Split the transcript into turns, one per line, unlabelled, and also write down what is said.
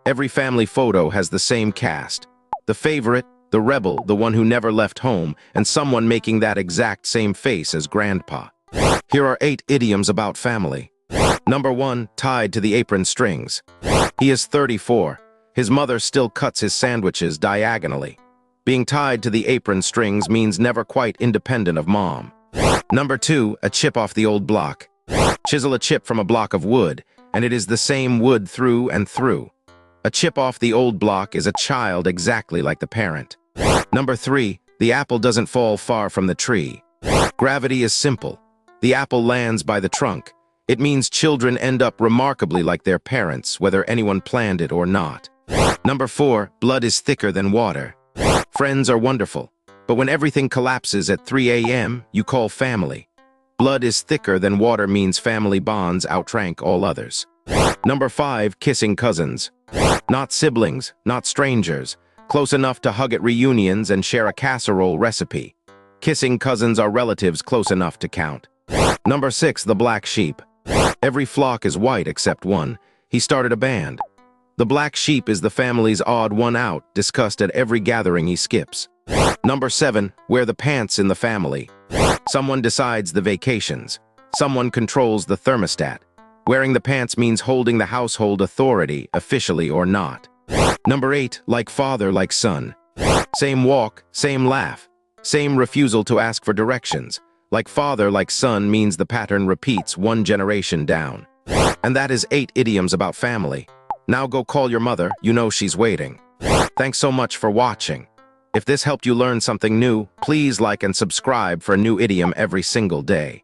Every family photo has the same cast. The favorite, the rebel, the one who never left home, and someone making that exact same face as grandpa. Here are 8 idioms about family. Number 1, tied to the apron strings. He is 34. His mother still cuts his sandwiches diagonally. Being tied to the apron strings means never quite independent of mom. Number 2, a chip off the old block. Chisel a chip from a block of wood, and it is the same wood through and through. A chip off the old block is a child exactly like the parent. Number 3, the apple doesn't fall far from the tree. Gravity is simple. The apple lands by the trunk. It means children end up remarkably like their parents, whether anyone planned it or not. Number 4, blood is thicker than water. Friends are wonderful, but when everything collapses at 3 a.m., you call family. Blood is thicker than water means family bonds outrank all others. Number 5, kissing cousins. Not siblings, not strangers. Close enough to hug at reunions and share a casserole recipe. Kissing cousins are relatives close enough to count. Number 6, the black sheep. Every flock is white except one. He started a band. The black sheep is the family's odd one out, discussed at every gathering he skips. Number 7, wear the pants in the family. Someone decides the vacations. Someone controls the thermostat. Wearing the pants means holding the household authority, officially or not. Number 8, like father, like son. Same walk, same laugh. Same refusal to ask for directions. Like father, like son means the pattern repeats one generation down. And that is 8 idioms about family. Now go call your mother, you know she's waiting. Thanks so much for watching. If this helped you learn something new, please like and subscribe for a new idiom every single day.